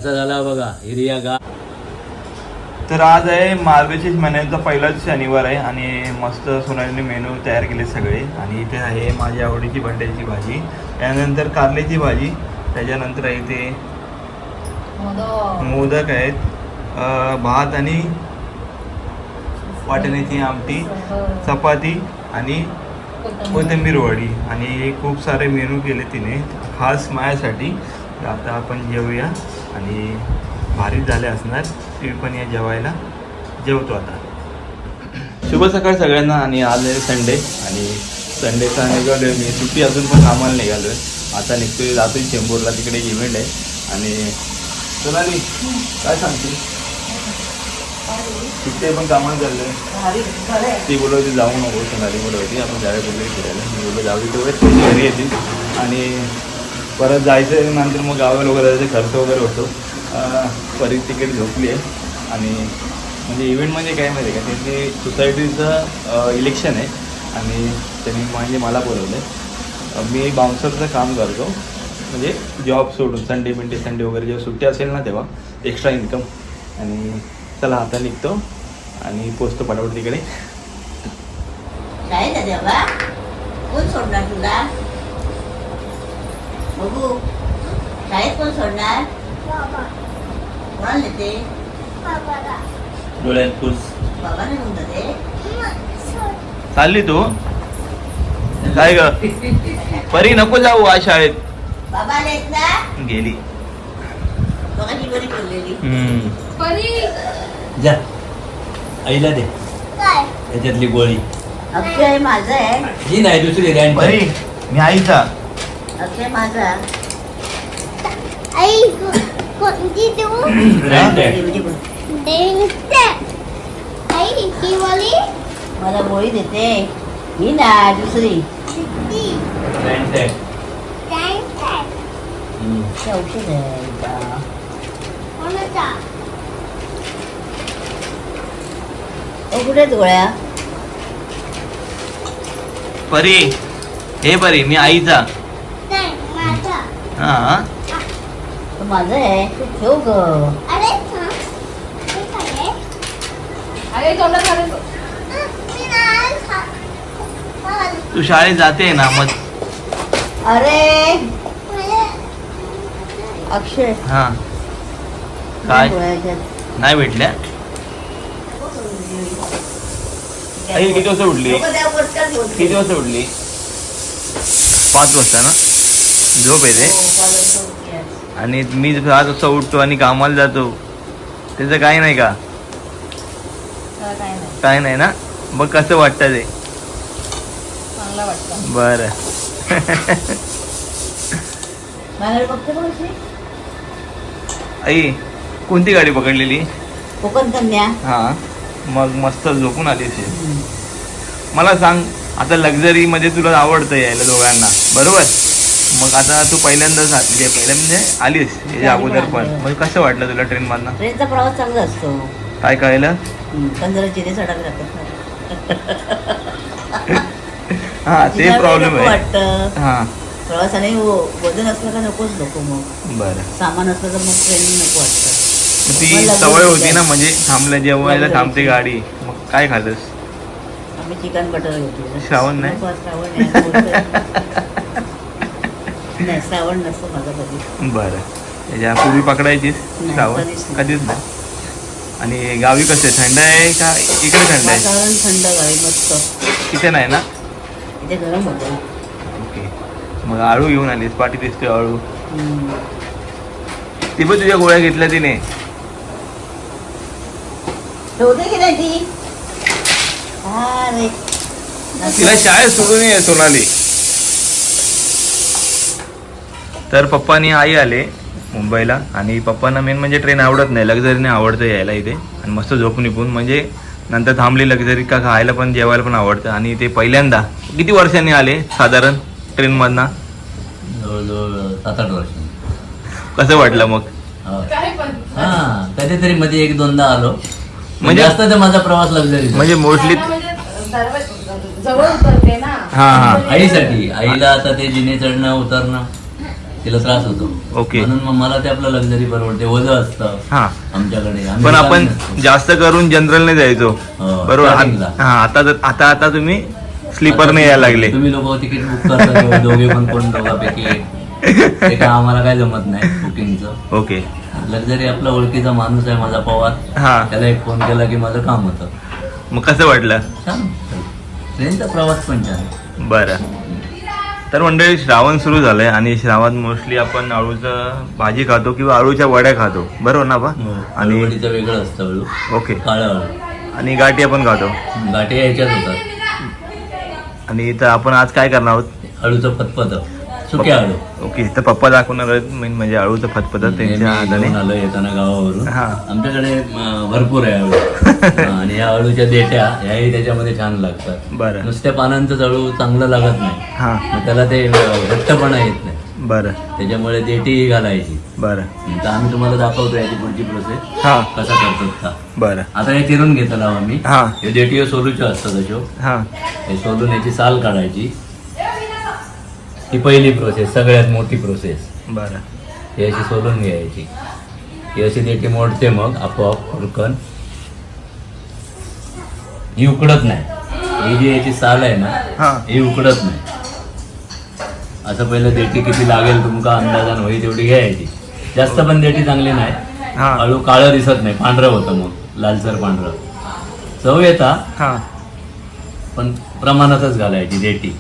झाला बघा हिरिया गा. तर आज आहे मार्गशीर्ष महिन्याचा पहिलाच शनिवार आहे आणि मस्त सोनालीने मेनू तयार केले सगळे. आणि इथे आहे माझी आवडीची बटाट्याची भाजी, त्यानंतर कारल्याची भाजी, त्याच्यानंतर आहे इथे मोदक आहेत, भात आणि वाटाण्याची आमटी, चपाती आणि कोथिंबीर वडी आणि खूप सारे मेनू केले तिने खास माझ्यासाठी. तर आता आपण जेवूया आणि भारीच झाले असणार. तुम्ही पण या जेवायला. जेवतो आता. शुभ सकाळ सगळ्यांना. आणि आज आहे संडे आणि संडेचा निघालो मी. सुट्टी अजून पण कामाला निघालो आहे. आता निघतोय, जातोय चेंबूरला, तिकडे इव्हेंट आहे. आणि सोनाली काय सांगते? तिथे पण कामाला चाललंय. ती बोलत होती जाऊ नको, सोनाली बोलत होती आपण जावे बोलले फिरायला. मी बोललो जाऊ तेव्हा घरी येतील आणि परत जायचं नंतर मग गावाला वगैरे जायचं, खर्च वगैरे होतो. परी तिकीट झोपली आहे. आणि म्हणजे इव्हेंट म्हणजे काय माहिती आहे का, त्यांनी सोसायटीचं इलेक्शन आहे आणि त्यांनी म्हणजे मला बोलवलं. मी बाउन्सरचं काम करतो, म्हणजे जॉब सोडून संडे वगैरे जेव्हा सुट्टी असेल ना तेव्हा एक्स्ट्रा इन्कम. आणि चला आता निघतो आणि पोचतो पटापट तिकडे. काय झालं बाबा? कोण सोडणार तुला? बघू शाळेत कोण सोडणार? कोणाला नेते? डोळ्यात पुस बाबाने घेऊन जाते. चालली तू काय ग? परी नको जाऊ आज शाळेत. बाबा येत ना? गेली. बघाची बरी बोललेली. जा आईला दे त्याच्यातली गोळी. अक्षय माझं आहे. ही नाही दुसरी रँड. परी मी आईचा. अक्षय माझा. आई कोणती देऊ? आई ही वाली मला गोळी देते. ही ना दुसरी. ते औषध आहे का? कोणाचा? कुठे आहेत गोळ्या? परी हे परी मी आईचा. नाही माझा. हा तो माझं आहे. तू ठेव ग. अरे थांब. हे काय आहे? मी नाही खात. तू शाळेत जाते ना मग. अरे मला अक्षय हा काय गोळ्या ह्याच्यात. नाही भेटल्या? आई किती वाजता उठली? नको द्या, पटकन घेऊन. किती वाजता उठली? 5 वाजता ना. झोप येते. हो, मला असं उठली आहे. आणि मी 7 वाजता उठतो आणि कामाला जातो. त्याचं काही नाही का? मला काय नाही. काय नाही ना. मग कसं वाटतं ते? चांगला वाटतं. बरं. माझ्याकडे बघते बघ अशी. आई कोणती गाडी पकडलेली? कोकण कन्या. हा मग मस्त झोपून आली असेल. मला सांग आता लक्झरी मध्ये तुला आवडतं यायला दोघांना बरोबर. मग आता तू पहिल्यांदाच म्हणजे आलीस याच्या अगोदर पण. मग कसं वाटलं तुला ट्रेन मधनं? ट्रेनचा प्रवास चांगला असतो. काय कळलं? पण जरा जिरे चढावे लागतात. हा ते प्रॉब्लेम आहे. वाटतं हा प्रवासाने वजन असलं का नकोच नको. मग बरं. सामान असलं तर मग ट्रेन नको वाटतं. ती सवय होती ना, म्हणजे थांबल्या जेवायला थांबते गाडी. मग काय खाल्लंस? आम्ही चिकन बटर घेतलं. श्रावण नाही? श्रावण नाही. नाही श्रावण नसतो माझा कधी. बरं. त्याच्या पूर्वी पकडायचीस श्रावण? कधीच नाही. आणि गावी कसं आहे, थंड आहे का इकडे थंड आहे? वातावरण थंड गावी मस्त. तिथे नाही ना. इथे गरम होतं. ओके. मग आळू घेऊन आलीस? पाठी दिसते आळू. हम्म. ती पण तुझ्या गोळ्या घेतल्या तिने? ठेवते की नाही ती? अरे तिला शाळेत सोडून ये सोनाली. तर पप्पा आणि आई आले मुंबईला. आणि पप्पांना मेन म्हणजे ट्रेन आवडत नाही, लक्झरीने आवडतं यायला इथे. आणि मस्त झोपून निघून म्हणजे नंतर थांबली लक्झरी का खायला पण जेवायला पण आवडतं. आणि ते पहिल्यांदा किती वर्षांनी आले साधारण ट्रेनमधनं? जवळजवळ 7-8 वर्ष. कसं वाटलं मग? हा कधीतरी मध्ये 1-2दा आलो. म्हणजे जास्त तर माझा प्रवास लक्झरी. म्हणजे मोस्टली जवळ उतरते ना. हा, हा. आईसाठी आईला आता ते जिने चढणं उतरणं तिला त्रास होतो. ओके. म्हणून मग मला ते आपलं लक्झरी परवडते. ओझं असतं हा आमच्याकडे. आम्ही पण आपण नसतो. जास्त करून जनरलने जायचो हो, बरोबर. startingला. हा आता तुम्ही स्लीपरने यायला लागले. तुम्ही लोक तिकीट बुक करता दोघे पण कोण दोघांपैकी ते काय आम्हाला काय जमत नाही बुकिंगचं. ओके. लक्झरी आपला ओळखीचा माणूस आहे माझा पवार. हा त्याला एक फोन केला की माझं काम होतं. मग कसं वाटलं? छान. ट्रेनचा प्रवास पण छान. बरं. तर मंडळी श्रावण सुरू झालंय आणि श्रावण मोस्टली आपण अळूचं भाजी खातो किंवा अळूच्या वड्या खातो बरोबर ना बा. आणि अळूवडीचं वेगळं असतं अळू. ओके. काळं अळू आणि गाठी आपण खातो. गाठी यायच्याच होतात. आणि इथं आपण आज काय करणार आहोत? अळूचं फतफत सुके अळू. ओके. तर पप्पा दाखवणार आहेत मेन म्हणजे अळूचं फतफत त्यांच्या हाताने. घेऊन आलो येताना गावावरून. हा. आमच्याकडे भरपूर आहे अळू. आणि या अळूच्या देठ्या ह्याही त्याच्यामध्ये छान लागतात. बरं. नुसत्या पानांचं अळू चांगलं लागत नाही. हा. मग त्याला ते घट्टपणा येत नाही. बरं त्याच्यामुळे देठीही घालायची. बरं. तर आम्ही तुम्हाला दाखवतो याची पुढची प्रोसेस हा. कसा करतात का. बरं. आता हे चिरून घेतो लावा मी. हा. हे देठी सोलूचे असतात अशो. हा. हे सोलून याची साल काढायची. ही पहिली प्रोसेस सगळ्यात मोठी प्रोसेस. बरं. ही अशी सोलून घ्यायची. ही अशी देठी मोडते मग आपोआप हुरकन. ही उकडत नाही. ही जी याची साल आहे ना हा. ही उकडत नाही. असं पहिलं देठी किती लागेल तुमका अंदाजान होई तेवढी घ्यायची. जास्त पण देठी चांगली नाही. हा. अळू काळं दिसत नाही पांढरं होतं मग लालसर पांढरं चव येता. हा. पण प्रमाणातच घालायची देठी.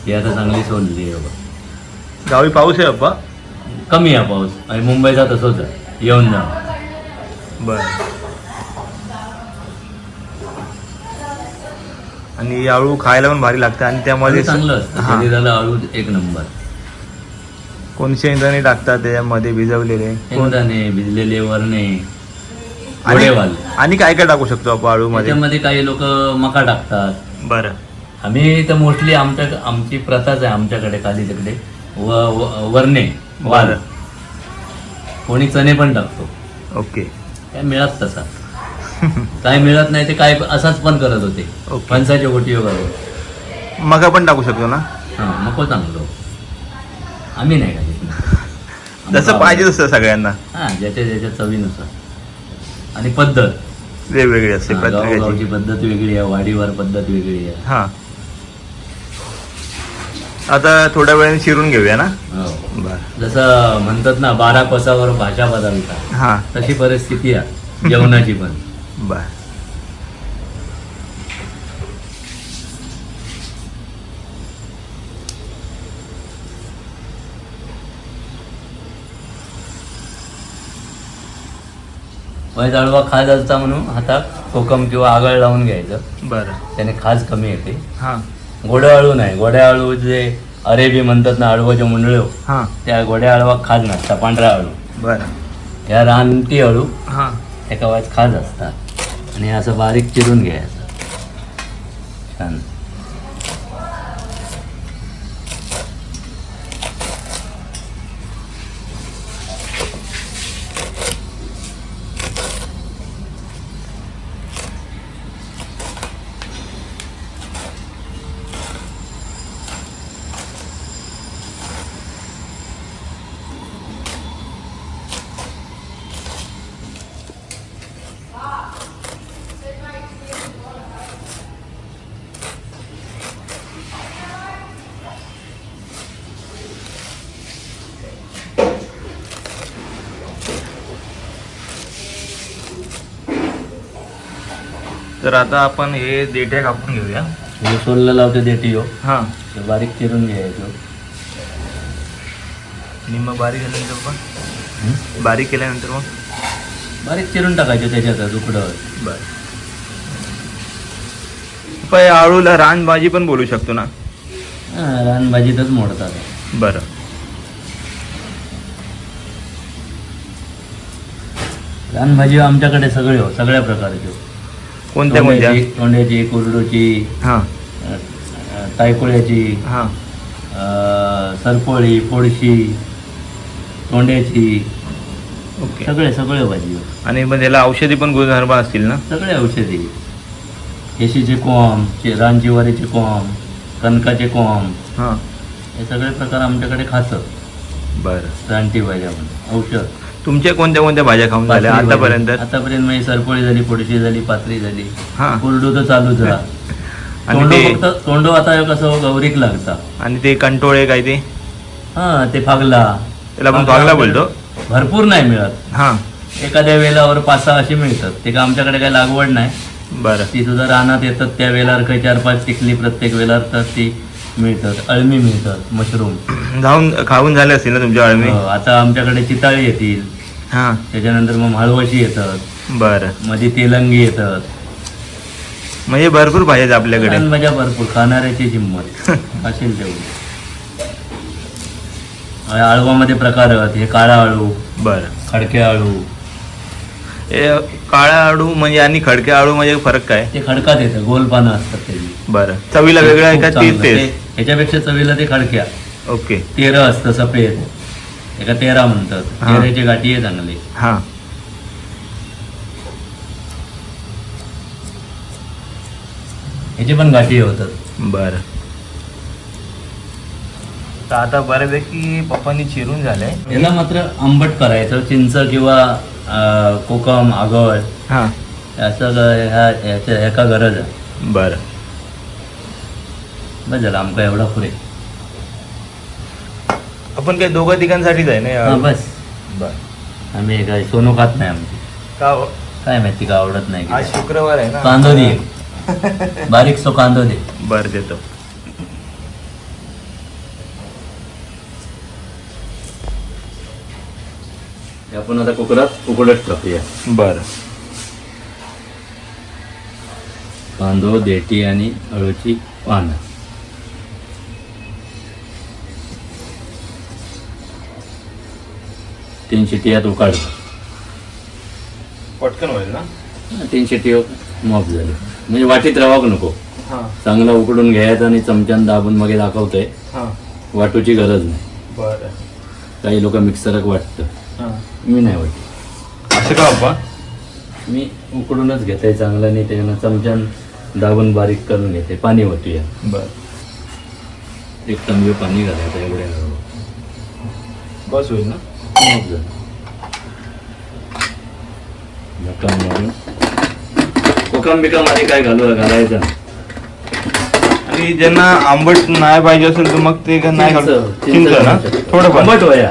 ही आता चांगली सोलली आहे बघा. गावी पाऊस आहे अप्पा? कमी आहे पाऊस आणि मुंबईचा तसंच आहे येऊन जा. बरं. आणि अळू खायला पण भारी लागतं आणि त्यामध्ये चांगलं असतं हा. शरीराला अळू एक नंबर. कोण शेंगदाणे टाकतात त्याच्यामध्ये भिजवलेले शेंगदाणे भिजलेले वरणे आणि गोडेवाल. आणि काय काय टाकू शकतो आपण अळू मध्ये? त्याच्यामध्ये काही लोक मका टाकतात. बरं. आम्ही तर मोस्टली आमची प्रथाच आहे आमच्याकडे खाली तिकडे वरणे वाल. बरं. कोणी चणे पण टाकतो. ओके. काय मिळत तसा काय मिळत नाही ते काय असाच पण करत होते. ओके. फणसाच्या गोटी वगैरे मका पण टाकू शकतो ना? हा नको चांगलो. आम्ही नाही खाली. जसं पाहिजे तसं सगळ्यांना हा ज्याच्या चवीनुसार आणि पद्धत वेगवेगळी असते हा, प्रत्येकाची. गावोगावची पद्धत वेगळी आहे. वाडीवर पद्धत वेगळी आहे. हा. आता थोड्या वेळाने शिरून घेऊया ना? हो. बरं. जसं म्हणतात ना 12 कोसावर भाषा बदलता हा. तशी परिस्थिती आहे जेवणाची पण. बर. वय जाळवा खाज असता म्हणून हातात कोकम किंवा आगळ लावून घ्यायचं. बरं. त्याने खाज कमी येते. हा. गोड्या अळू नाही. गोड्या अळू जे अरेबी म्हणतात ना अळूच्या मुंडळ्यो हा. त्या गोड्या अळवा खाज नसता. पांढरा अळू. बरं. ह्या रानटी अळू हा. एका वाज खाज असतात. आणि असं बारीक चिरून घ्यायचं छान. तर आता आपण हे देठ्या कापून घेऊया. हे सोललं लावते देठी हो. हा. ते बारीक चिरून घ्यायचं. निम्म बारीक केल्यानंतर पण बारीक केल्यानंतर मग बारीक चिरून टाकायचं त्याच्यात तुकडं. बर. पण आळूला रानभाजी पण बोलू शकतो ना? रानभाजीतच मोडतात. बरं. रानभाजी आमच्याकडे सगळे हो सगळ्या प्रकारचे. कोणत्या कोणत्या? तोंड्याची कुरडूची हा. तायकुळ्याची हा. सरपोळी फोडशी तोंड्याची ओके. सगळे भाजी. आणि मग त्याला औषधी पण गुणधर्म असतील ना? सगळे औषधी. केशीचे कोंब, रानजिवारीचे कोंब, कणकाचे कोंब, हां हे सगळे प्रकार आमच्याकडे खातं बरं. रानटी भाज्या म्हणून औषध. तुमच्या कोणत्या कोणत्या भाज्या खाऊन झाल्या पातळी आतापर्यंत? भाजी. आतापर्यंत माझी सरपोळी झाली, पोडशी झाली, पातळी झाली, हां कोरडू तर चालूच राहा. आणि तोंडो ते फक्त तोंडो आता कसं गौरीक लागता. आणि ते कंटोळे काय ते हा ते फागला, त्याला आपण फागला बोलतो. भरपूर नाही मिळत, हां एखाद्या वेलावर 5-6 अशी मिळतात. ते का आमच्याकडे काही लागवड नाही, बरं. ती सुद्धा रानात येतात त्या वेलावर काही 4-5 टिकली प्रत्येक वेलावर तर ती मिळतात. अळमी मिळतात, मशरूम. जाऊन खाऊन झाले असतील ना तुमच्या अळमी? आता आमच्याकडे चिताळी येतील, हां त्याच्यानंतर मग माळवशी येतात, बरं. मध्ये तेलंगी येतात. म्हणजे भरपूर भाज्या आहेत आपल्याकडे. मजा भरपूर, खाणाऱ्याची हिंमत असेल तेवढी. आळूमध्ये प्रकार आहेत. हे काळा आळू, बरं. खडके आळू. हे काळा आळू म्हणजे आणि खडके आळू म्हणजे फरक काय? ते खडकात येतं, गोल पानं असतात त्याची. बरं. चवीला वेगळं आहे का? खूप तीच चांगलं. तेच? ते- ह्याच्यापेक्षा चवीला ते खडक्या. ओके. तेरं असतं सफेद, एका तेरा म्हणतात. हा. तेराची गाठी आहे चांगली. हां ह्याची पण गाठी होतात. बरं. तर आता बऱ्यापैकी पप्पांनी चिरून झालंय. याला मात्र आंबट करायचं. चिंच किंवा कोकम, आगळ हां असं ह्याका गरज आहे. बरं. बस झालं आमका एवढा पुरे. आपण काही दोघं तिघांसाठीच आहे ना या हा आळू? बस. बरं. आम्ही काय सोनू खात नाही आमची. का हो? काय माहिती का आवडत नाही आज की. शुक्रवार आहे ना. कांदो दे, बारीक सो कांदो दे. बरं देतो. हे आपण आता कुकरात उकडत टाकूया. बरं. कांदो, देठी आणि अळूची पानं. तीन शिट्ट्यात उकाडतो. पटकन होईल ना? 3 शिट्टी मॉप झाली. म्हणजे वाटीत रवाक नको, हां चांगला उकडून घ्यायचा आणि चमच्यानं दाबून मग दाखवतोय. हां वाटूची गरज नाही. बरं. काही लोक मिक्सरक वाटतं, हां मी नाही वाटत. असं का बाप्पा? मी उकडूनच घेते चांगलं आणि त्याच्यानं चमच्यान दाबून बारीक करून घेते. पाणी वाटूया. बरं. 1 तांबे पाणी घालायचं एवढ्या. बस होईल ना? मॉप झालं. झाकण मारून कोकम बिकम आधी काय घालायचं. आणि ज्यांना आंबट नाही पाहिजे असेल तर मग ते नाही घालू. चिंच ना थोडंफार. आंबट वया,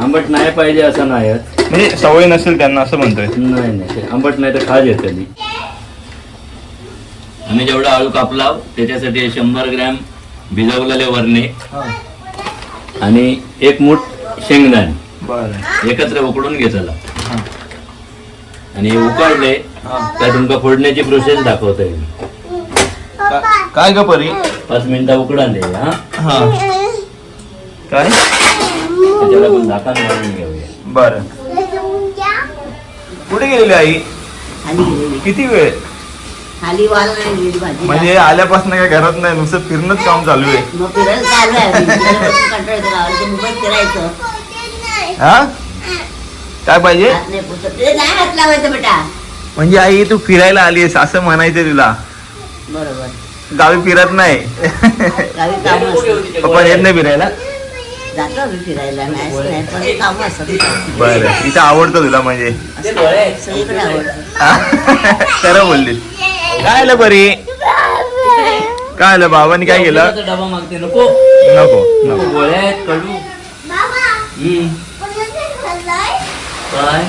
आंबट नाही पाहिजे असं नाही. म्हणजे सवय नसेल त्यांना असं म्हणतोय. नाही ते आंबट नाही तर खाज येते. आम्ही जेवढा आळू कापला त्याच्यासाठी 100 ग्रॅम भिजवलेले वरणे आणि 1 मूठ शेंगदाणे बरं. एकत्र उकडून घेतला. आणि उकडले तर तुमका फोडण्याची प्रोसेस दाखवता येईल. काय ग परी? 5 मिनिटं उकडाले. हा हा काय? त्याच्याला पण झाकण मारून घेऊया. बरं. कुठे गेलेली आई? खाली गेलेली, किती वेळ? खाली वाल नाही गेली भाजी. म्हणजे आल्यापासून काय घरात नाही, नुसतं फिरणंच काम चालू आहे. मग फिरायला चालू आहे आम्ही. फिरायला कंटाळा येतो गावाला, ते मुंबईत फिरायचं. हा काय पाहिजे? हात नाही पुसत. ते नाही हात लावायचं बेटा. म्हणजे आई तू फिरायला आलीस असं म्हणायचं तुला. बरोबर. गावी फिरत नाही. गावी कामं असतात. पप्पा येत नाही फिरायला? जातो आम्ही फिरायला, नाही असं नाही, पण ते कामं असतात. बरं. इथं आवडतं तुला म्हणजे? सगळीकडे आवडतं. खरं बोललीस. काय आलं परी? काय आलं? बाबांनी काय केलं? डबा मागते. नको नको नको. गोळ्या आहेत कडू. काय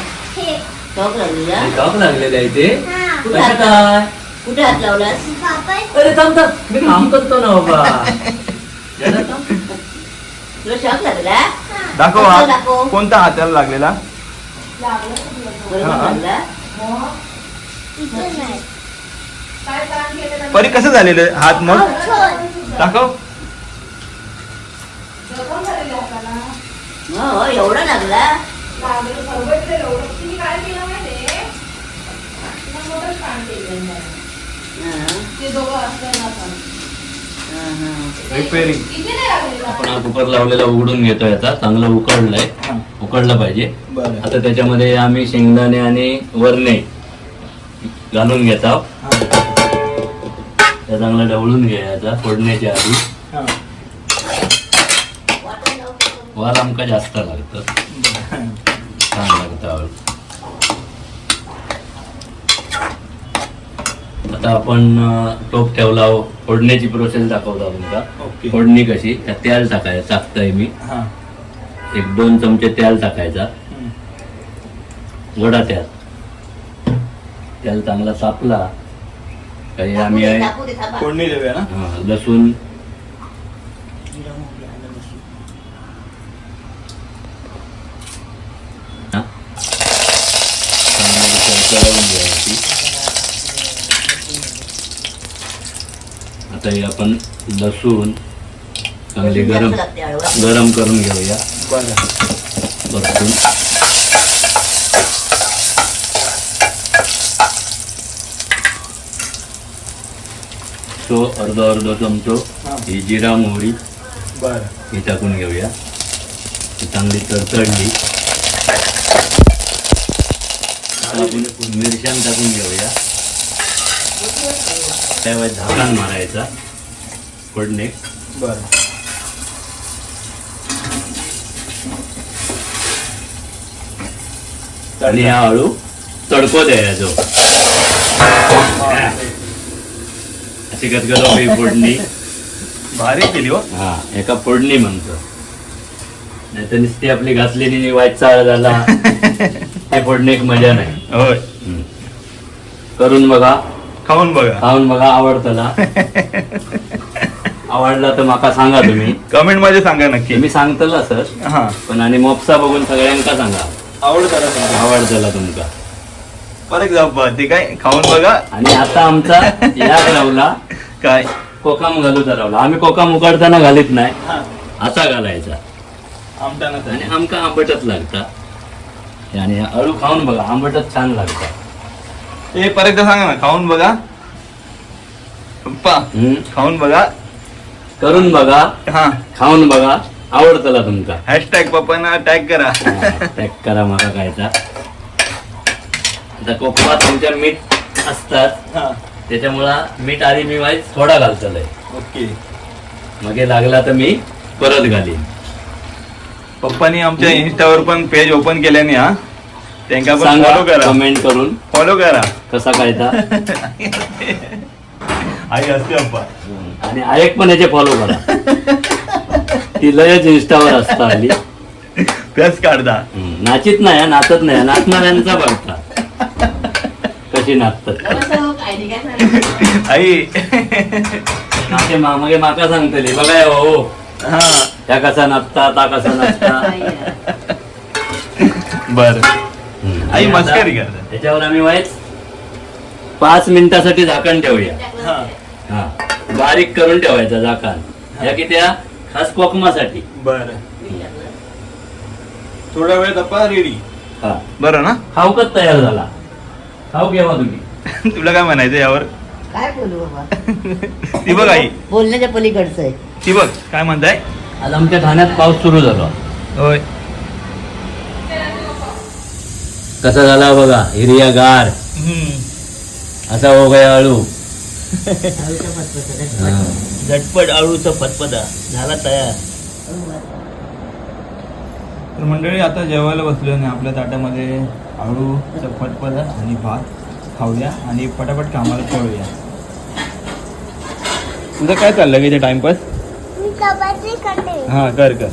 टॉक लागलेला. टॉक लागलेलं आहे ते. कुठे कसं काय? कुठे हात लावलास? अरे थांब थांब, मी काम करतो ना बाबा. जरा थांब. तुला शॉक लागला? दाखव दाखव. हात. कोणता हाताला लागलेला? बरोबर हा. लागला? परी कसं झालेलं हात मग? दाखव. हो एवढा लागला. रिपेअरिंग. आपण हा कुकर लावलेला उघडून घेतोय. आता चांगलं उकडलंय, उकडलं पाहिजे. बरं. आता त्याच्यामध्ये आम्ही शेंगदाणे आणि वरणे घालून घेत आहोत. त्या चांगला ढवळून घ्यायचा फोडण्याच्या आधी. हा. वाल आमका जास्त लागतं, छान लागतं आळू. आता आपण टोप ठेवला, फोडण्याची प्रोसेस दाखवता तुमका. ओके. फोडणी कशी, त्या तेल टाकायचं, टाकताय मी हा. 1-2 चमचे तेल टाकायचा. वडा तेल चांगला तापला काही आम्ही आहे फोडणी देऊया ना. लसूण, जिरं, मोहरी, आलं, लसूण. चांगली तडतडवून घ्यायची. आता हे आपण लसूण चांगली गरम जास्त लागते आळूवर. गरम करून घेऊया. बरं. परतून तो अर्धा चमचो हा. ही जिरा मोहरी बरं. ही टाकून घेऊया. ती चांगली तडतडली. आपण मिरच्यान टाकून घेऊया. त्यावेळेस झाकण मारायचा फोडणे. बरं. आणि हा आळू तडको द्यायचो. अशी गदगदवली फोडणी. भारी केली हो. हा, एका फोडणी म्हणतो. नाही तर नुसती आपली घासलेली वाईट चाळ झाला ते फोडण्यात मजा नाही. होय. करून बघा, खाऊन बघा. खाऊन बघा, आवडतं आवडला तर माका सांगा. तुम्ही कमेंट मध्ये सांगा नक्की. तुम्ही सांगतला सर, हा. पण आणि मोपसा बघून सगळ्यांका सांगा आवडतं. आवडतला तुमका. फॉर एक्झाम्पल ते काय खाऊन बघा. आणि आता आमचा याक लावला, काय कोकम घालूचा लावला. आम्ही कोकम उकडताना घालीत नाही, हा. असा घालायचा. आमटाना आणि आमका आंबटच लागता. आणि हा अळू खाऊन बघा, आंबटच छान लागता. हे परत एकदा सांगा ना. खाऊन बघा पप्पा. खाऊन बघा. करून बघा, हा. खाऊन बघा, आवडतला तुमका. हॅशटॅग पप्पांना टॅग करा. टॅग करा माका खायचा. आता कोकमात तुमच्या मीठ असतात, हा. त्याच्यामुळं मीठ आधी मी वाईट थोडा घालतलंय. ओके. मग हे लागला तर मी परत घालीन. पप्पानी आमच्या इन्स्टावर पण पेज ओपन केल्याने हा. त्यांना पण सांगा फॉलो करा. कमेंट करून फॉलो करा. कसा खायचा. आई असते पप्पा. आणि आयक पण याचे फॉलो करा. ती लयच इंस्टावर असता आली. प्लस काढता. नाचीत नाही, नाचत नाही, नाचणाऱ्यांचा बघता कशी नाचतात. आई. नाचे मागे माका सांगतली बघा हो, हा. त्या कसा नाचता, ता कसा नाचता. बर. आई आणि मस्करी आता करतात. त्याच्यावर आम्ही वाईच 5 मिनिटासाठी झाकण ठेवूया. हा. हा, बारीक करून ठेवायचं झाकण. या की त्या खास कोकमासाठी. बर. थोडा वेळ पप्पा रेडी. हा, बरं ना. खाऊकच तयार झाला. खाऊ घेवा तुम्ही. तुला काय म्हणायचं यावर. काय बोलू बाबा. ती बघ आई. बोलण्याच्या पलीकडचं आहे. ती बघ काय म्हणताय. आज आमच्या ठाण्यात पाऊस सुरू झाला. होय. कसा झाला बघा, हिरिया गार असा हो गया आळू. आळूचा फतफता. हा. झटपट आळूचा फतफता झाला तयार. तर मंडळी आता जेवायला बसलो आणि आपल्या ताटामध्ये आळूचा फतफता आणि भात खाऊया आणि पटापट कामाला पळूया. तुझं काय चाललं की ते टाइमपास. मी चपाती करते. हा कर कर.